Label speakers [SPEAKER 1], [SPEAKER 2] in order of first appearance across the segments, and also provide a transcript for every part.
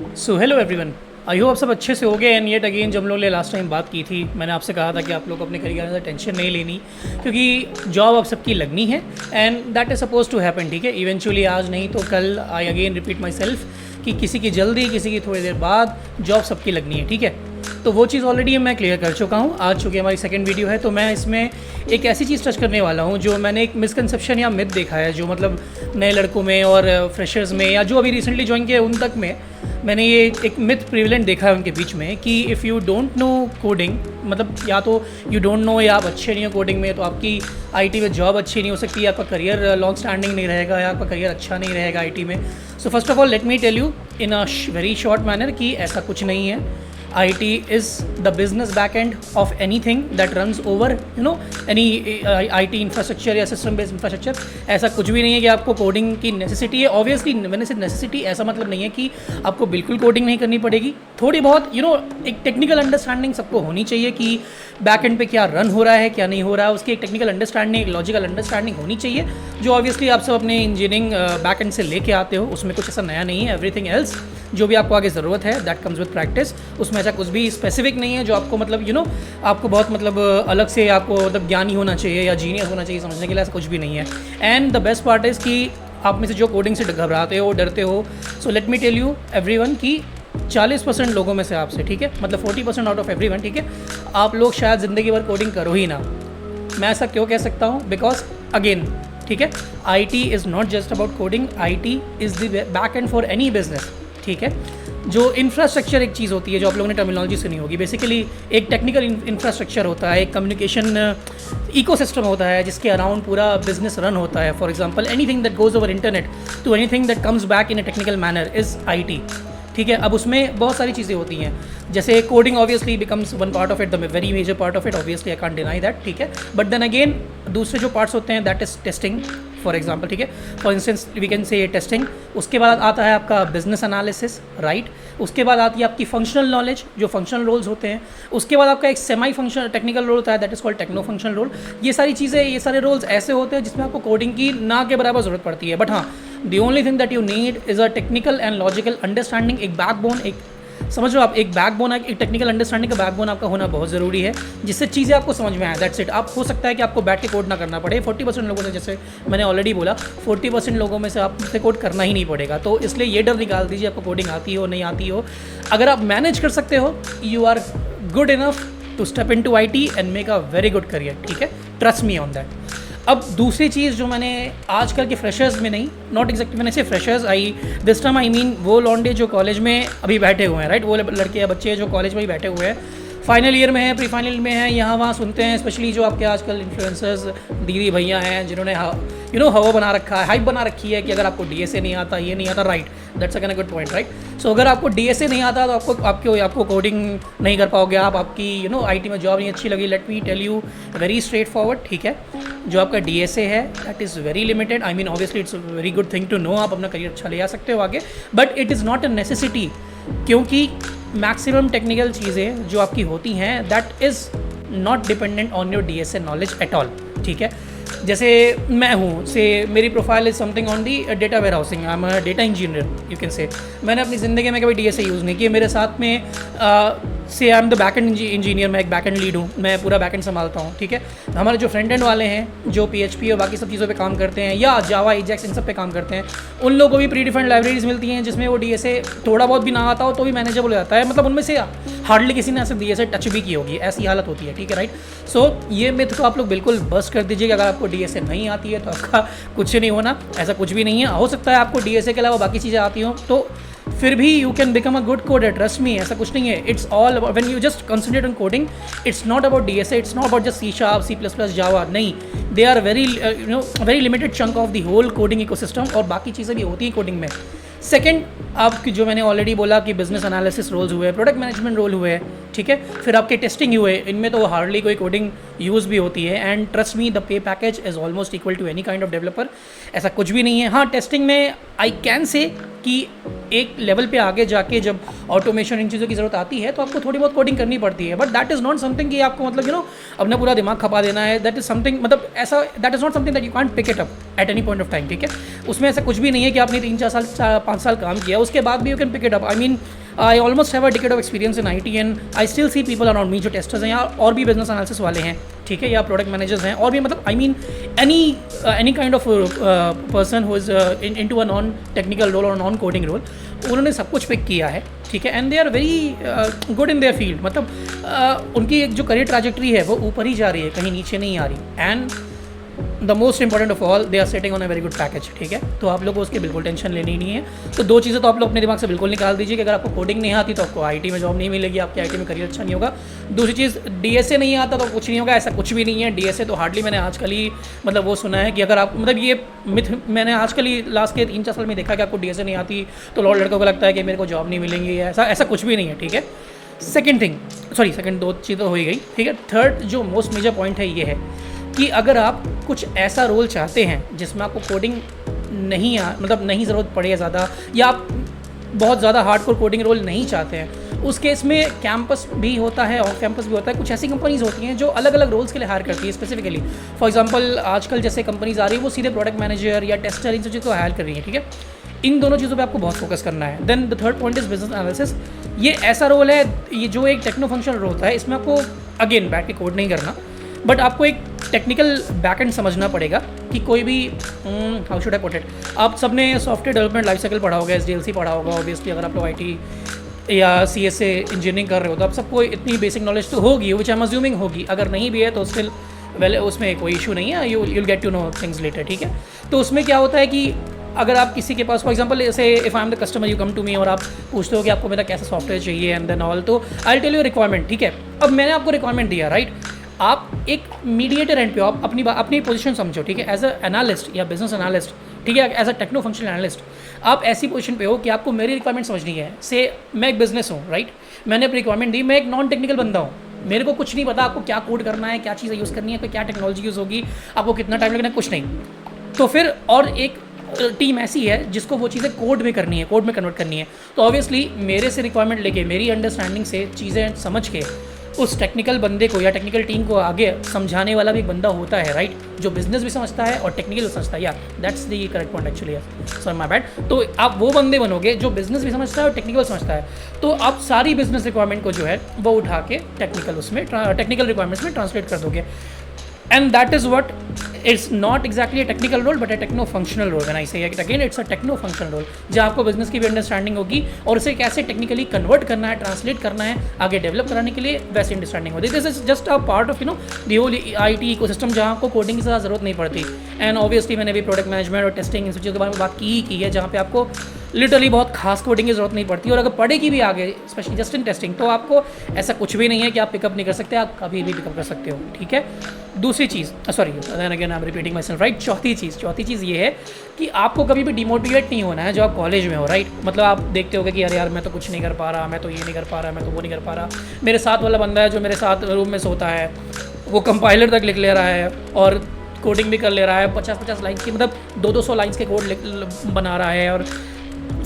[SPEAKER 1] So hello everyone, आई hope आप सब अच्छे से हो गए। एंड येट अगेन, जब हम लोग ने लास्ट टाइम बात की थी, मैंने आपसे कहा था कि आप लोग अपने करियर में टेंशन नहीं लेनी, क्योंकि जॉब आप सबकी लगनी है and that is suppose to happen. ठीक है, इवेंचुअली आज नहीं तो कल। I again repeat myself कि किसी की जल्दी, किसी की थोड़ी देर बाद जॉब सबकी लगनी है। ठीक है, तो वो चीज़ ऑलरेडी मैं क्लियर कर चुका हूँ। आज चूँकि हमारी सेकंड वीडियो है, तो मैं इसमें एक ऐसी चीज़ टच करने वाला हूँ जो मैंने एक मिसकंसेप्शन या मिथ देखा है, जो मतलब नए लड़कों में और फ्रेशर्स में या जो अभी रिसेंटली ज्वाइन किए उन तक में मैंने ये एक मिथ प्रिविलेंट देखा है उनके बीच में कि if you don't know coding, मतलब या तो यू डोंट नो या आप अच्छे नहीं हो कोडिंग में, तो आपकी आईटी में जॉब अच्छी नहीं हो सकती, आपका करियर लॉन्ग स्टैंडिंग नहीं रहेगा या आपका करियर अच्छा नहीं रहेगा आईटी में। So first of all let me tell you in a very short manner कि ऐसा कुछ नहीं है। IT is the business backend of anything that runs over any IT infrastructure या system based infrastructure। ऐसा कुछ भी नहीं है कि आपको कोडिंग की नेसेसिटी है। ऑब्वियसली मैंने से नेसेसिटी ऐसा मतलब नहीं है कि आपको बिल्कुल कोडिंग नहीं करनी पड़ेगी। थोड़ी बहुत एक टेक्निकल अंडरस्टैंडिंग सबको होनी चाहिए कि बैकएंड पे क्या रन हो रहा है क्या नहीं हो रहा है, उसकी एक टेक्निकल अंडरस्टैंडिंग, एक लॉजिकल अंडरस्टैंडिंग होनी चाहिए, जो ऑब्वियसली आप सब अपने इंजीनियरिंग बैकएंड से लेके आते हो। उसमें कुछ ऐसा नया नहीं है। एवरीथिंग एल्स जो भी आपको आगे ज़रूरत है दैट कम्स विद प्रैक्टिस। उसमें ऐसा कुछ भी स्पेसिफिक नहीं है जो आपको मतलब आपको बहुत मतलब अलग से आपको मतलब ज्ञानी होना चाहिए या जीनियस होना चाहिए समझने के लिए, ऐसा कुछ भी नहीं है। And the best part is कि आप में से जो कोडिंग से घबराते हो, डरते हो, so let me tell you everyone कि 40% लोगों में से आपसे, ठीक है, मतलब 40% आउट ऑफ एवरीवन, ठीक है, आप लोग शायद ज़िंदगी भर कोडिंग करो ही ना। मैं ऐसा क्यों कह सकता हूँ? बिकॉज अगेन, ठीक है, IT is not just about coding, IT is the back and for any business. ठीक है, जो इंफ्रास्ट्रक्चर एक चीज़ होती है जो आप लोगों ने टर्मिनोलॉजी सुनी होगी, बेसिकली एक टेक्निकल इंफ्रास्ट्रक्चर होता है, एक कम्युनिकेशन इकोसिस्टम होता है जिसके अराउंड पूरा बिजनेस रन होता है। For example anything that goes over internet to anything that comes back in a technical manner is IT। ठीक है, अब उसमें बहुत सारी चीज़ें होती हैं, जैसे coding obviously becomes one part of it, the very major part of it, obviously I can't deny that. ठीक है, बट देन अगेन दूसरे जो पार्ट्स होते हैं that is testing for example. ठीक है, for instance we can say testing. उसके बाद आता है आपका बिजनेस एनालिसिस, राइट। उसके बाद आती है आपकी फंक्शनल नॉलेज, जो फंक्शनल रोल्स होते हैं। उसके बाद आपका एक सेमी फंक्शनल टेक्निकल रोल होता है that is called techno functional role. ये सारी चीज़ें, ये सारे रोल्स ऐसे होते हैं जिसमें आपको कोडिंग की ना के बराबर ज़रूरत पड़ती है। बट हाँ, the only thing that you need is a technical and logical understanding, एक बैकबोन, एक समझ लो आप, एक बैकबोन, एक टेक्निकल अंडरस्टैंडिंग का बैकबोन आपका होना बहुत ज़रूरी है, जिससे चीज़ें आपको समझ में आए। That's it. आप हो सकता है कि आपको बैठ के कोड ना करना पड़े। 40% लोगों से, जैसे मैंने ऑलरेडी बोला, 40% लोगों में से आपसे कोड करना ही नहीं पड़ेगा। तो इसलिए ये डर निकाल दीजिए आपको कोडिंग आती हो नहीं आती हो। अगर आप मैनेज कर सकते हो, you are good enough to step in to IT and make a very good career. ठीक है, ट्रस्ट मी ऑन दैट। अब दूसरी चीज़ जो मैंने आजकल के फ्रेशर्स में नहीं, नॉट एग्जैक्टली मैंने से freshers I this time, I mean वो लॉन्डे जो कॉलेज में अभी बैठे हुए हैं, राइट, वो लड़के या बच्चे जो कॉलेज में ही बैठे हुए हैं, फाइनल ईयर में है, प्री फाइनल में है, यहाँ वहाँ सुनते हैं, स्पेशली जो आपके आजकल इन्फ्लुएंसर्स दीदी भैया हैं जिन्होंने हवा बना रखा है, हाइप बना रखी है कि अगर आपको DSA नहीं आता, ये नहीं आता, right, that's a good point, right. So अगर आपको DSA नहीं आता तो आपको कोडिंग नहीं कर पाओगे, आपकी IT में जॉब नहीं अच्छी लगी। Let me tell you very straightforward, ठीक है, जो आपका DSA है that is very limited. I mean obviously it's very good thing to know, आप अपना करियर अच्छा ले आ सकते हो आगे, but it is not a necessity, क्योंकि मैक्सिमम टेक्निकल चीज़ें जो आपकी होती हैं that is not dependent on your DSA knowledge at all. ठीक है, जैसे मैं हूँ से मेरी profile is something on the data warehousing, I am a data engineer, you can say. मैंने अपनी ज़िंदगी में कभी DSA यूज़ नहीं किया। मेरे साथ में से आई एम द बैकएंड इंजीनियर, मैं एक बैकएंड लीड हूँ, मैं पूरा बैकएंड संभालता हूँ। ठीक है, हमारे जो फ्रंट एंड वाले हैं जो PHP और बाकी सब चीज़ों पे काम करते हैं या जावा, एजेक्स, इन सब पे काम करते हैं, उन लोगों को भी प्री डिफाइंड लाइब्रेरीज मिलती हैं जिसमें वो DSA थोड़ा बहुत भी ना आता हो तो भी मैनेजेबल हो जाता है। मतलब उनमें से हार्डली किसी ने ऐसे DSA टच भी की होगी, ऐसी हालत होती है। ठीक है, राइट। सो ये मिथ को आप लोग बिल्कुल बस्ट कर दीजिए कि अगर आपको DSA नहीं आती है तो आपका कुछ नहीं होना, ऐसा कुछ भी नहीं है। हो सकता है आपको DSA के अलावा बाकी चीज़ें आती हों, तो फिर भी you can become a good coder, trust me, ऐसा कुछ नहीं है। It's all about when you just concentrate on coding, it's not about DSA, it's not about just C#, C++, Java, नहीं, they are very very limited chunk of the whole coding ecosystem, और बाकी चीज़ें भी होती हैं coding में। Second, आपकी जो मैंने ऑलरेडी बोला कि बिजनेस एनालिसिस रोल्स हुए, प्रोडक्ट मैनेजमेंट रोल हुए, ठीक ठीक है, फिर आपके टेस्टिंग हुए, इनमें तो हार्डली कोई कोडिंग यूज़ भी होती है। And trust me, the pay package is almost equal to any kind of developer, ऐसा कुछ भी नहीं है। हाँ, टेस्टिंग में आई कैन से कि एक लेवल पे आगे जाके जब ऑटोमेशन इन चीज़ों की ज़रूरत आती है तो आपको थोड़ी बहुत कोडिंग करनी पड़ती है, but that is not something कि आपको मतलब अपना पूरा दिमाग खपा देना है। दैट इज़ समथिंग, मतलब ऐसा that is not something that you can't pick it up at any point of time, ठीक है। उसमें ऐसा कुछ भी नहीं है कि आपने 3-4 साल 5 साल काम किया उसके बाद भी you can pick it up. I mean I almost have a decade of experience in IT and I still see people around me जो टेस्टर्स हैं या और भी बिजनेस एनालिसिस वाले हैं, ठीक है, या प्रोडक्ट मैनेजर्स हैं और भी, मतलब I mean any kind of person who is into a non technical role और नॉन कोडिंग रोल, उन्होंने सब कुछ पिक किया है, ठीक है। And they are very good in their field, मतलब उनकी एक जो करियर ट्रैजेक्टरी है वो ऊपर ही जा रही है, कहीं नीचे नहीं आ रही। And the most important of all, they are setting on a very good package, ठीक है। तो आप लोग को उसकी बिल्कुल टेंशन लेनी नहीं है। तो दो चीज़ें तो आप लोग अपने दिमाग से बिल्कुल निकाल दीजिए कि अगर आपको कोडिंग नहीं आती तो आपको IT में जॉब नहीं मिलेगी, आपके IT में करियर अच्छा नहीं होगा। दूसरी चीज़, DSA नहीं आता तो कुछ नहीं होगा, ऐसा कुछ भी नहीं है। DSA तो हार्डली मैंने आजकल ही मतलब वो सुना है कि अगर आप, मतलब ये मिथ मैंने आजकल ही लास्ट के 3-4 साल में देखा कि आपको DSA नहीं आती तो लड़कों को लगता है कि मेरे को जॉब नहीं मिलेंगी, ऐसा कुछ भी नहीं है, ठीक है। सेकंड दो चीज़ें हो ही गई, ठीक है। थर्ड जो मोस्ट मेजर पॉइंट है ये है कि अगर आप कुछ ऐसा रोल चाहते हैं जिसमें आपको कोडिंग नहीं ज़रूरत पड़े ज़्यादा, या आप बहुत ज़्यादा हार्डकोर कोडिंग रोल नहीं चाहते हैं, उस केस में कैंपस भी होता है, ऑफ कैंपस भी होता है। कुछ ऐसी कंपनीज़ होती हैं जो अलग अलग रोल्स के लिए हायर करती है स्पेसिफिकली। फॉर एग्जांपल आजकल जैसे कंपनीज़ आ रही है वो सीधे प्रोडक्ट मैनेजर या टेस्टर इन सब चीज़ों को हायर कर रही है, ठीक है। इन दोनों चीज़ों पे आपको बहुत फोकस करना है। Then the third point is business analysis. ये ऐसा रोल है, ये जो एक टेक्नो फंक्शनल रोल होता है, इसमें आपको अगेन बैठ के कोड नहीं करना, बट आपको एक टेक्निकल बैकएंड समझना पड़ेगा कि कोई भी how should I put it, आप सबने सॉफ्टवेयर डेवलपमेंट लाइफ साइकिल पढ़ा होगा, SDLC पढ़ा होगा ऑब्वियसली। अगर आप लोग IT या CSA इंजीनियरिंग कर रहे हो तो आप सबको इतनी बेसिक नॉलेज तो होगी, विच आई एम अज्यूमिंग होगी। अगर नहीं भी है तो स्टिल वेल, उसमें कोई इशू नहीं है, you'll get to know things later, ठीक है। तो उसमें क्या होता है कि अगर आप किसी के पास, फॉर एग्जांपल जैसे if I am the customer, you come to me और आप पूछते हो कि आपको मेरा कैसा सॉफ्टवेयर चाहिए एंड देन ऑल, तो आई टेल यू रिक्वायरमेंट, ठीक है। अब मैंने आपको रिक्वायरमेंट दिया, राइट। आप एक मीडिएटर एंड पे आप अपनी पोजीशन समझो, ठीक है, एज अ एनालिस्ट या बिजनेस एनालिस्ट, ठीक है, as a techno functional analyst आप ऐसी पोजीशन पे हो कि आपको मेरी रिक्वायरमेंट समझनी है। से मैं एक बिजनेस हूँ, राइट, मैंने अपनी रिक्वायरमेंट दी, मैं एक नॉन टेक्निकल बंदा हूँ, मेरे को कुछ नहीं पता आपको क्या कोड करना है, क्या चीज़ें यूज़ करनी है, क्या टेक्नोलॉजी यूज़ होगी, आपको कितना टाइम लगना है, कुछ नहीं। तो फिर और एक टीम ऐसी है जिसको वो चीज़ें कोड में करनी है, कोड में कन्वर्ट करनी है। तो ऑब्वियसली मेरे से रिक्वायरमेंट लेके, मेरी अंडरस्टैंडिंग से चीज़ें समझ के उस टेक्निकल बंदे को या टेक्निकल टीम को आगे समझाने वाला भी एक बंदा होता है, राइट, जो बिजनेस भी समझता है और टेक्निकल भी समझता है। या that's the correct point actually, sorry my bad. तो आप वो बंदे बनोगे जो बिजनेस भी समझता है और टेक्निकल समझता है। तो आप सारी बिजनेस रिक्वायरमेंट को जो है वो उठा के टेक्निकल रिक्वायरमेंट्स में ट्रांसलेट कर दोगे। And that is what, it's not exactly a technical role but a techno functional role. When I say it again, it's a techno functional role, जहाँ आपको बिजनेस की भी अंडरस्टैंडिंग होगी और उसे कैसे टेक्निकली कन्वर्ट करना है, ट्रांसलेट करना है, आगे डेवलप कराने के लिए वैसी अंडरस्टैंडिंग होती है। This is just a part of the whole IT ecosystem जहाँ आपको कोडिंग की ज़्यादा ज़रूरत नहीं पड़ती। एंड ऑब्वियसली मैंने भी प्रोडक्ट मैनेजमेंट और टेस्टिंग इन सब चीज़ों के बारे में बात की है, जहाँ पे आपको लिटरली बहुत खास कोडिंग की ज़रूरत नहीं पड़ती। और अगर पड़ेगी भी आगे, स्पेशली जस्ट इन टेस्टिंग, तो आपको ऐसा कुछ भी नहीं है कि आप पिकअप नहीं कर सकते, आप कभी भी पिकअप कर सकते हो, ठीक है। दूसरी चीज़, sorry then again I am repeating myself, right. चौथी चीज़ ये है कि आपको कभी भी डिमोटिवेट नहीं होना है जो आप कॉलेज में हो, राइट। मतलब आप देखते होगे कि यार मैं तो कुछ नहीं कर पा रहा, मैं तो ये नहीं कर पा रहा, मैं तो वो नहीं कर पा रहा। मेरे साथ वाला बंदा है जो मेरे साथ रूम में सोता है, वो कंपाइलर तक लिख ले रहा है और कोडिंग भी कर ले रहा है, 50-50 लाइन की, मतलब 200-200 लाइन्स के कोड बना रहा है और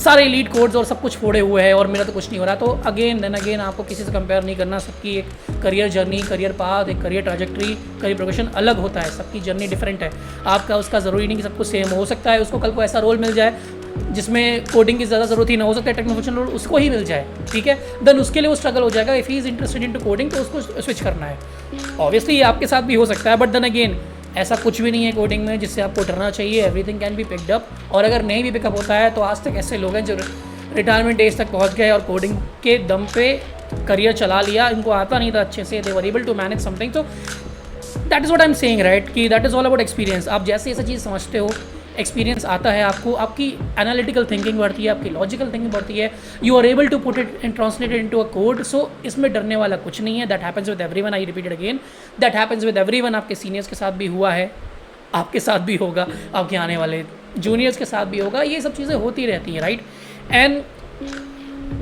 [SPEAKER 1] सारे लीड कोड्स और सब कुछ फोड़े हुए हैं और मेरा तो कुछ नहीं हो रहा। तो अगेन आपको किसी से कंपेयर नहीं करना। सबकी एक करियर जर्नी, करियर पाथ, एक करियर ट्रैजेक्टरी, करियर प्रोग्रेशन अलग होता है, सबकी जर्नी डिफरेंट है। आपका उसका ज़रूरी नहीं कि सब कुछ सेम हो सकता है। उसको कल को ऐसा रोल मिल जाए जिसमें कोडिंग की ज़्यादा ज़रूरत ही ना हो, सकता है टेक्नोफंक्शनल रोल उसको ही मिल जाए, ठीक है। देन उसके लिए वो स्ट्रगल हो जाएगा। If he is interested in to coding तो उसको स्विच करना है। ऑब्वियसली ये आपके साथ भी हो सकता है, बट देन अगेन ऐसा कुछ भी नहीं है कोडिंग में जिससे आपको डरना चाहिए। Everything can be picked up. और अगर नहीं भी पिकअप होता है तो आज तक ऐसे लोग हैं जो रिटायरमेंट एज तक पहुंच गए और कोडिंग के दम पे करियर चला लिया। इनको आता नहीं था अच्छे से, they were able to manage something. तो that is what I am saying, right, कि that is all about experience. आप जैसे ऐसा चीज़ समझते हो, एक्सपीरियंस आता है आपको, आपकी एनालिटिकल थिंकिंग बढ़ती है, आपकी लॉजिकल थिंकिंग बढ़ती है, you are able to put it and translate it into a code. So इसमें डरने वाला कुछ नहीं है। That happens with everyone, I repeat it again, that happens with everyone. आपके सीनियर्स के साथ भी हुआ है, आपके साथ भी होगा, आपके आने वाले जूनियर्स के साथ भी होगा। ये सब चीज़ें होती रहती हैं, राइट। एंड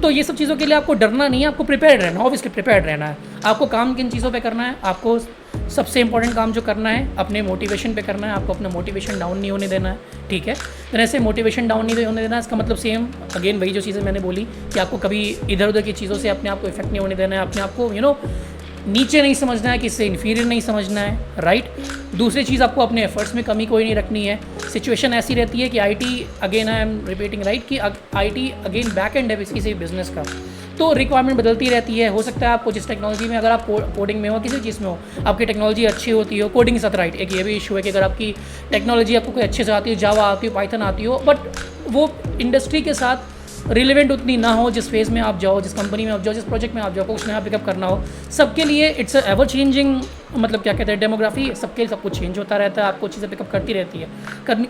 [SPEAKER 1] तो ये सब चीज़ों के लिए आपको डरना नहीं है, आपको प्रिपेयर्ड रहना है, ऑब्वियसली प्रिपेयर्ड रहना है। आपको काम किन चीज़ों पे करना है, आपको सबसे इंपॉर्टेंट काम जो करना है अपने मोटिवेशन पे करना है, आपको अपना मोटिवेशन डाउन नहीं होने देना है, ठीक है। तो ऐसे मोटिवेशन डाउन नहीं होने देना, इसका मतलब सेम अगेन वही जो चीज़ें मैंने बोली कि आपको कभी इधर उधर की चीज़ों से अपने आप को इफेक्ट नहीं होने देना है, अपने आप को नीचे नहीं समझना है, किससे इन्फीरियर नहीं समझना है, राइट। दूसरी चीज़, आपको अपने एफर्ट्स में कमी कोई नहीं रखनी है। सिचुएशन ऐसी रहती है कि IT, again I am repeating right, कि आईटी अगेन बैक एंड है किसी बिजनेस का, तो रिक्वायरमेंट बदलती रहती है। हो सकता है आपको जिस टेक्नोलॉजी में, अगर आप कोडिंग में हो, किसी चीज़ में हो, आपकी टेक्नोलॉजी अच्छी होती हो कोडिंग के साथ, राइट। एक ये भी इशू है कि अगर आपकी टेक्नोलॉजी आपको कोई अच्छे से आती हो, जावा आती हो, पाइथन आती हो, बट वो इंडस्ट्री के साथ रिलेवेंट उतनी ना हो, जिस फेज़ में आप जाओ, जिस कंपनी में आप जाओ, जिस प्रोजेक्ट में आप जाओ, कुछ नया पिकअप करना हो, सबके लिए इट्स एवर चेंजिंग, मतलब क्या कहते हैं, डेमोग्राफी, सबके सब कुछ चेंज होता रहता है, आपको चीज़ें पिकअप करती रहती है,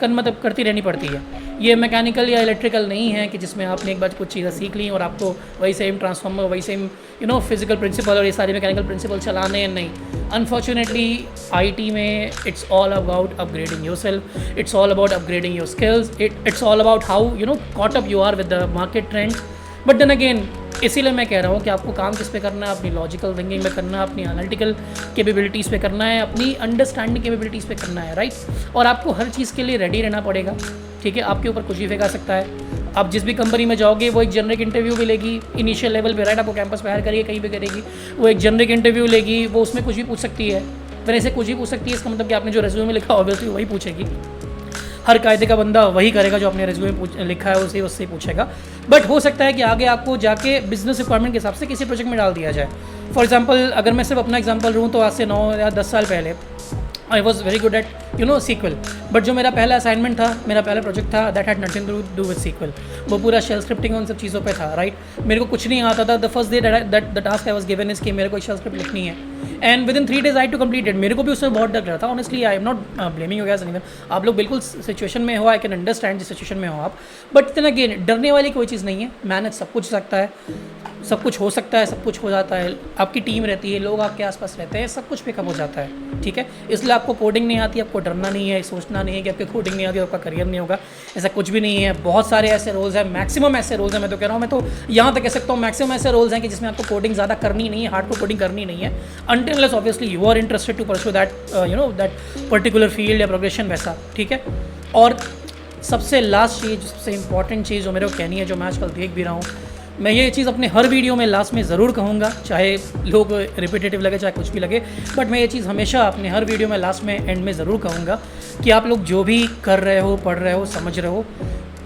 [SPEAKER 1] मतलब करती रहनी पड़ती है। ये मैकेनिकल या इलेक्ट्रिकल नहीं है कि जिसमें आपने एक बार कुछ चीज़ें सीख ली और आपको वही सेम ट्रांसफार्मर, वही सेम फिजिकल प्रिंसिपल और ये सारे मैकेनिकल प्रिंसिपल चलाने हैं, नहीं। अनफॉर्चुनेटली आईटी में it's all about upgrading yourself, it's all about upgrading your skills, it's all about how caught up you are with the market trends. But then again, इसीलिए मैं कह रहा हूँ कि आपको काम किस पे करना है, अपनी लॉजिकल थिंकिंग में करना है, अपनी एनालिटिकल कैपेबिलिटीज़ पे करना है, अपनी अंडरस्टैंडिंग कैपेबिलिटीज़ पे करना है, राइट। और आपको हर चीज़ के लिए रेडी रहना पड़ेगा, ठीक है। आपके ऊपर कुछ भी फेंका सकता है। आप जिस भी कंपनी में जाओगे वो एक जनरिक इंटरव्यू भी लेगी इनिशियल लेवल पे, राइट। आपको कैंपस पे हायर करिए, कहीं भी करेगी, वो एक जनरिक इंटरव्यू लेगी, वो उसमें कुछ भी पूछ सकती है। फिर ऐसे कुछ भी पूछ सकती है, इसका मतलब कि आपने जो रेज्यूमे में लिखा ऑब्वियसली वही पूछेगी। हर कायदे का बंदा वही करेगा जो आपने रेज्यूमे में लिखा है, उसे उससे पूछेगा। बट हो सकता है कि आगे आपको जाके बिजनेस रिक्वायरमेंट के हिसाब से किसी प्रोजेक्ट में डाल दिया जाए। फॉर एग्जांपल, अगर मैं सिर्फ अपना एग्जांपल लूँ तो आज से 9 या 10 साल पहले I was very good at SQL, but जो मेरा पहला असाइनमेंट था, मेरा पहला प्रोजेक्ट था, that had nothing to do with SQL. वो पूरा शेल स्क्रिप्टिंग उन सब चीज़ों पे था, राइट। मेरे को कुछ नहीं आता था। The first day that the task I was given is कि मेरे को शेल स्क्रिप्ट लिखनी है, and within 3 days I to complete it. मेरे को भी उसमें बहुत डर रहा था, honestly. I am not blaming you guys anyone, आप लोग बिल्कुल सिचुएशन में हो, आई कैन अंडरस्टैंड जिस सिचुएशन में हो आप, बट देन अगेन डरने वाली कोई चीज़ नहीं है। मैनेज सब कुछ सकता है, सब कुछ हो सकता है, सब कुछ हो जाता है। आपकी टीम रहती है, लोग आपके आसपास रहते हैं, सब कुछ पिकअप हो जाता है, ठीक है। इसलिए आपको कोडिंग नहीं आती, आपको डरना नहीं है, सोचना नहीं है कि आपकी कोडिंग नहीं आती, आपका करियर नहीं होगा, ऐसा कुछ भी नहीं है। बहुत सारे ऐसे रोल्स हैं, मैक्सिमम ऐसे रोल्स हैं, मैं तो कह रहा हूँ, मैं तो यहाँ तक कह सकता हूँ मैक्सिमम ऐसे रोल्स हैं कि जिसमें आपको कोडिंग ज़्यादा करनी नहीं है, हार्डकोर कोडिंग करनी नहीं है, until unless obviously you are interested to pursue that that particular field या प्रोग्रेशन वैसा, ठीक है। और सबसे लास्ट चीज़, सबसे इंपॉर्टेंट चीज़ जो मेरे को कहनी है, जो मैं आजकल देख भी रहा हूँ, मैं ये चीज़ अपने हर वीडियो में लास्ट में ज़रूर कहूँगा, चाहे लोग रिपीटेटिव लगे, चाहे कुछ भी लगे, बट मैं ये चीज़ हमेशा अपने हर वीडियो में लास्ट में एंड में ज़रूर कहूँगा कि आप लोग जो भी कर रहे हो, पढ़ रहे हो, समझ रहे हो,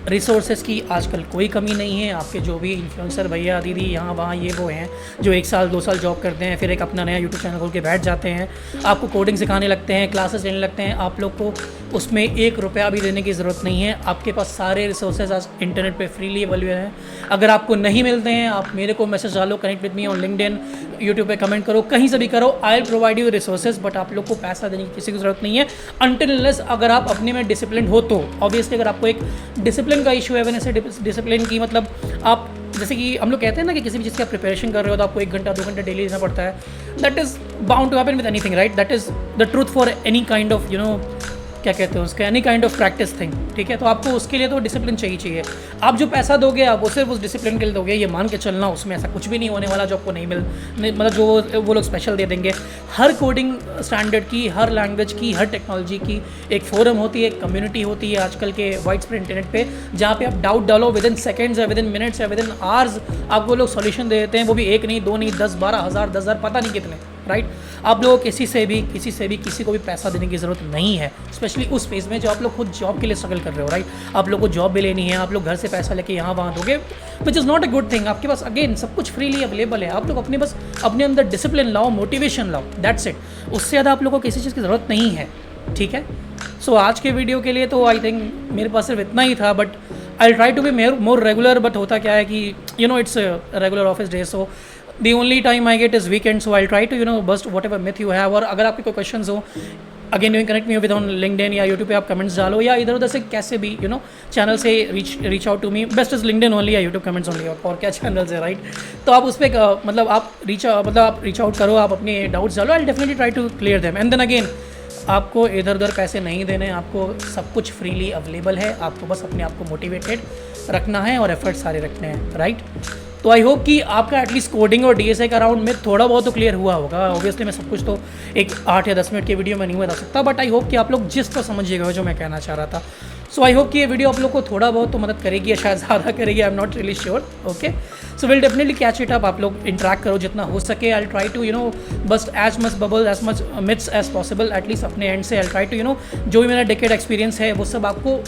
[SPEAKER 1] रिसोर्सेज की आजकल कोई कमी नहीं है। आपके जो भी इन्फ्लुएंसर भैया दीदी यहाँ वहाँ ये वो हैं जो 1 साल 2 साल जॉब करते हैं, फिर एक अपना नया यूट्यूब चैनल खोल के बैठ जाते हैं, आपको कोडिंग सिखाने लगते हैं, क्लासेस लेने लगते हैं। आप लोग को उसमें 1 रुपया भी देने की ज़रूरत नहीं है। आपके पास सारे रिसोर्सेज आज इंटरनेट पे फ्रीली अवेलेबल हैं। अगर आपको नहीं मिलते हैं, आप मेरे को मैसेज डालो, connect with me on LinkedIn, YouTube पे कमेंट करो, कहीं से भी करो, I will provide you resources. But आप लोग को पैसा देने की किसी की ज़रूरत नहीं है अनटिल अनलेस अगर आप अपने में डिसिप्लिन हो तो। ऑब्वियसली अगर आपको एक डिसिप्लिन का इशू है, वैसे ऐसे डिसिप्लिन की मतलब आप, जैसे कि हम लोग कहते हैं ना कि किसी भी चीज़ की आप प्रिपरेशन कर रहे हो तो आपको 1 घंटा 2 घंटा डेली देना पड़ता है। That is bound to happen with anything, right. That is the truth for any kind of क्या कहते हैं उसका, any kind of practice thing, ठीक है। तो आपको उसके लिए तो डिसिप्लिन चाहिए। आप जो पैसा दोगे आप वो सिर्फ उस डिसिप्लिन के लिए दोगे, ये मान के चलना उसमें ऐसा कुछ भी नहीं होने वाला जो आपको नहीं मतलब जो वो लोग स्पेशल दे देंगे। हर कोडिंग स्टैंडर्ड की, हर लैंग्वेज की, हर टेक्नोलॉजी की एक फोरम होती है, एक कम्युनिटी होती है आजकल के वाइड स्प्रेड इंटरनेट पे, जहाँ पे आप डाउट डालो, विद इन सेकेंड्स या विद इन मिनट्स या विद इन आवर्स आपको लोग सॉल्यूशन दे देते हैं। वो भी 1 नहीं 2 नहीं 10 12 हज़ार 10 हज़ार पता नहीं कितने, राइट। आप लोगों को किसी से भी किसी को भी पैसा देने की ज़रूरत नहीं है, स्पेशली उस फेज़ में जो आप लोग खुद जॉब के लिए स्ट्रगल कर रहे हो, राइट। आप लोग को जॉब भी लेनी है, आप लोग घर से पैसा लेके यहाँ वहाँ दोगे, which is not a good thing. आपके पास अगेन सब कुछ फ्रीली अवेलेबल है। आप लोग बस अपने अंदर डिसिप्लिन लाओ, मोटिवेशन लाओ, दैट्स इट। उससे ज़्यादा आप लोगों को किसी चीज़ की ज़रूरत नहीं है, ठीक है। सो आज के वीडियो के लिए तो आई थिंक मेरे पास सिर्फ इतना ही था, but I try to be more regular. But होता क्या है कि it's regular office day, so the only time I get is weekend, so I'll try to bust whatever myth you have। और अगर आपके कोई क्वेश्चंस हो, again you can connect me with on LinkedIn या यूट्यूब पे आप comments डालो, या इधर उधर से कैसे भी चैनल से reach out to me. Best is LinkedIn only या यूट्यूब कमेंट्स ओनली, और क्या चैनल्स है, राइट। तो आप उस पर मतलब आप रीच आउट करो, आप अपने डाउट्स डालो, I definitely try to clear them. And then again आपको इधर उधर पैसे नहीं देने, आपको सब कुछ फ्रीली अवेलेबल है। आपको बस अपने आप को मोटिवेटेड रखना है और एफर्ट सारे रखने हैं, राइट। तो आई होप कि आपका एटलीस्ट कोडिंग और DSA का राउंड में थोड़ा बहुत तो क्लियर हुआ होगा। ऑब्वियसली मैं सब कुछ तो एक 8 या 10 मिनट की वीडियो में नहीं बता सकता, बट आई होप कि आप लोग जिस तो समझिएगा जो मैं कहना चाह रहा था। सो आई होप कि ये वीडियो आप लोग को थोड़ा बहुत तो मदद करेगी या शायद ज़्यादा करेगी, I am not really sure. Okay, so will definitely catch it up. आप लोग इंटरेक्ट करो जितना हो सके। I try to bust as much bubble as much myths as possible, at least अपने एंड से। आई ट्राई टू जो भी मेरा डेकेड एक्सपीरियंस है वो सब आपको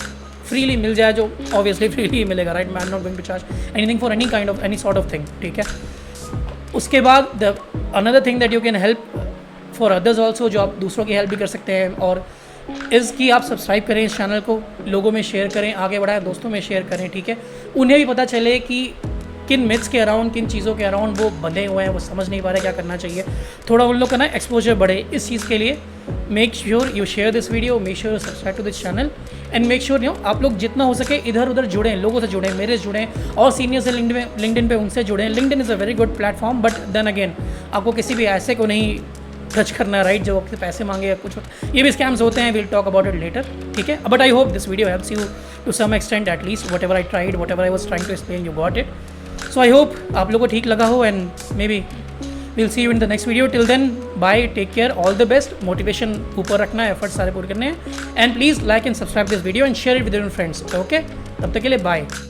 [SPEAKER 1] फ्रीली मिल जाए, जो ऑब्वियसली फ्रीली मिलेगा, राइट। मैं not going to charge anything for any sort of thing, ठीक है। उसके बाद the another thing that you can help for others also, जो आप दूसरों की हेल्प भी कर सकते हैं, और इज़ कि आप सब्सक्राइब करें इस चैनल को, लोगों में शेयर करें, आगे बढ़ाएं, दोस्तों में शेयर करें, ठीक है। उन्हें भी पता चले कि किन मिथ्स के अराउंड, किन चीज़ों के अराउंड वो बंधे हुए हैं, वो समझ नहीं पा रहे क्या करना चाहिए। थोड़ा उन लोग का ना एक्सपोजर बढ़े इस चीज़ के लिए। Make sure you share this video, make sure subscribe to this channel, and make sure आप लोग जितना हो सके इधर उधर जुड़ें, लोगों से जुड़ें, मेरे से जुड़ें, और सीनियर से लिंक्डइन पे उनसे जुड़ें। LinkedIn is a very good platform, but then again आपको किसी भी ऐसे को नहीं टच करना, राइट, जो आपसे पैसे मांगे या कुछ। ये भी स्कैम्स होते हैं, will talk about it later, ठीक है। But I hope this video helps you to some extent, at least whatever I tried, whatever I was trying to explain, you got it. So I hope आप लोगों को ठीक लगा हो, and maybe we'll see you in the next video. Till then, bye, take care, all the best. Motivation ऊपर रखना है, efforts सारे पूरे करने हैं, and please like and subscribe this video and share it with your friends. Okay, तब तक के लिए bye.